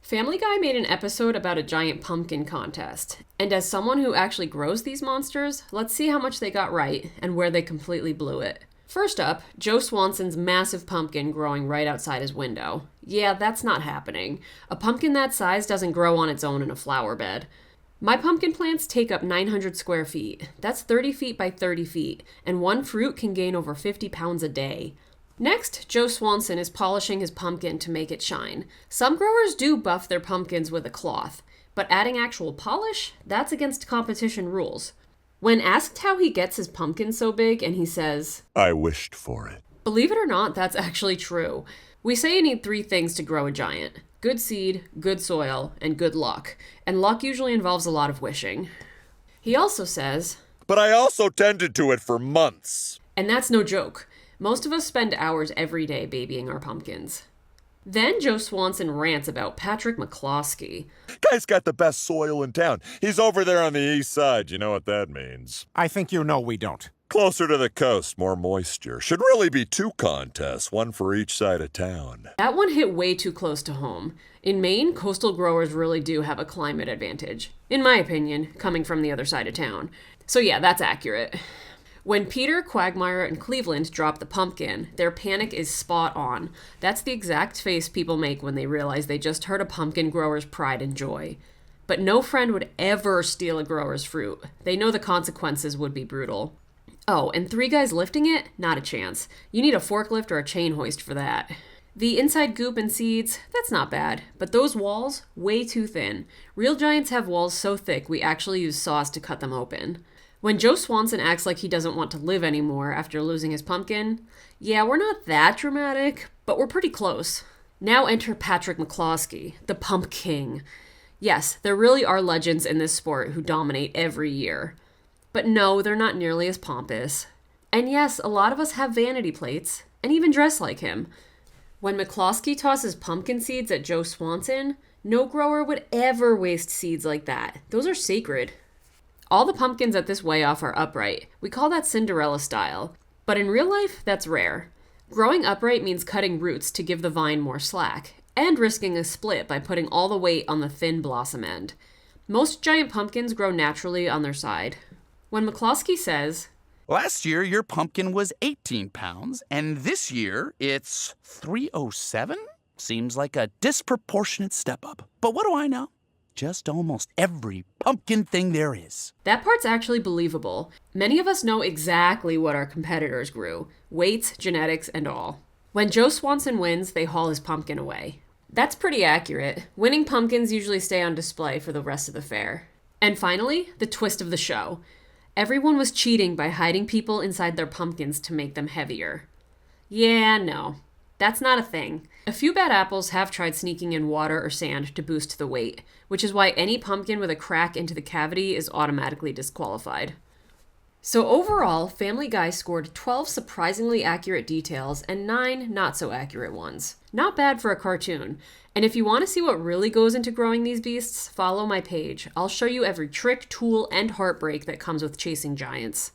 Family Guy made an episode about a giant pumpkin contest, and as someone who actually grows these monsters, let's see how much they got right and where they completely blew it. First up, Joe Swanson's massive pumpkin growing right outside his window. Yeah, that's not happening. A pumpkin that size doesn't grow on its own in a flower bed. My pumpkin plants take up 900 square feet. That's 30 feet by 30 feet, and one fruit can gain over 50 pounds a day. Next, Joe Swanson is polishing his pumpkin to make it shine. Some growers do buff their pumpkins with a cloth, but adding actual polish? That's against competition rules. When asked how he gets his pumpkin so big, and he says, I wished for it. Believe it or not, that's actually true. We say you need 3 things to grow a giant: good seed, good soil, and good luck. And luck usually involves a lot of wishing. He also says, But I also tended to it for months. And that's no joke. Most of us spend hours every day babying our pumpkins. Then Joe Swanson rants about Patrick McCloskey. Guy's got the best soil in town. He's over there on the east side. You know what that means. I think you know we don't. Closer to the coast, more moisture. Should really be 2 contests, one for each side of town. That one hit way too close to home. In Maine, coastal growers really do have a climate advantage, in my opinion, coming from the other side of town. So yeah, that's accurate. When Peter, Quagmire, and Cleveland drop the pumpkin, their panic is spot on. That's the exact face people make when they realize they just hurt a pumpkin grower's pride and joy. But no friend would ever steal a grower's fruit. They know the consequences would be brutal. Oh, and 3 guys lifting it? Not a chance. You need a forklift or a chain hoist for that. The inside goop and seeds, that's not bad. But those walls, way too thin. Real giants have walls so thick we actually use saws to cut them open. When Joe Swanson acts like he doesn't want to live anymore after losing his pumpkin, yeah, we're not that dramatic, but we're pretty close. Now enter Patrick McCloskey, the Pump King. Yes, there really are legends in this sport who dominate every year. But no, they're not nearly as pompous. And yes, a lot of us have vanity plates, and even dress like him. When McCloskey tosses pumpkin seeds at Joe Swanson, no grower would ever waste seeds like that. Those are sacred. All the pumpkins at this weigh-off are upright. We call that Cinderella style. But in real life, that's rare. Growing upright means cutting roots to give the vine more slack, and risking a split by putting all the weight on the thin blossom end. Most giant pumpkins grow naturally on their side. When McCloskey says, Last year, your pumpkin was 18 pounds, and this year, it's 307? Seems like a disproportionate step up. But what do I know? Just almost every pumpkin thing there is. That part's actually believable. Many of us know exactly what our competitors grew. Weights, genetics, and all. When Joe Swanson wins, they haul his pumpkin away. That's pretty accurate. Winning pumpkins usually stay on display for the rest of the fair. And finally, the twist of the show. Everyone was cheating by hiding people inside their pumpkins to make them heavier. Yeah, no. That's not a thing. A few bad apples have tried sneaking in water or sand to boost the weight, which is why any pumpkin with a crack into the cavity is automatically disqualified. So overall, Family Guy scored 12 surprisingly accurate details and 9 not so accurate ones. Not bad for a cartoon. And if you want to see what really goes into growing these beasts, follow my page. I'll show you every trick, tool, and heartbreak that comes with chasing giants.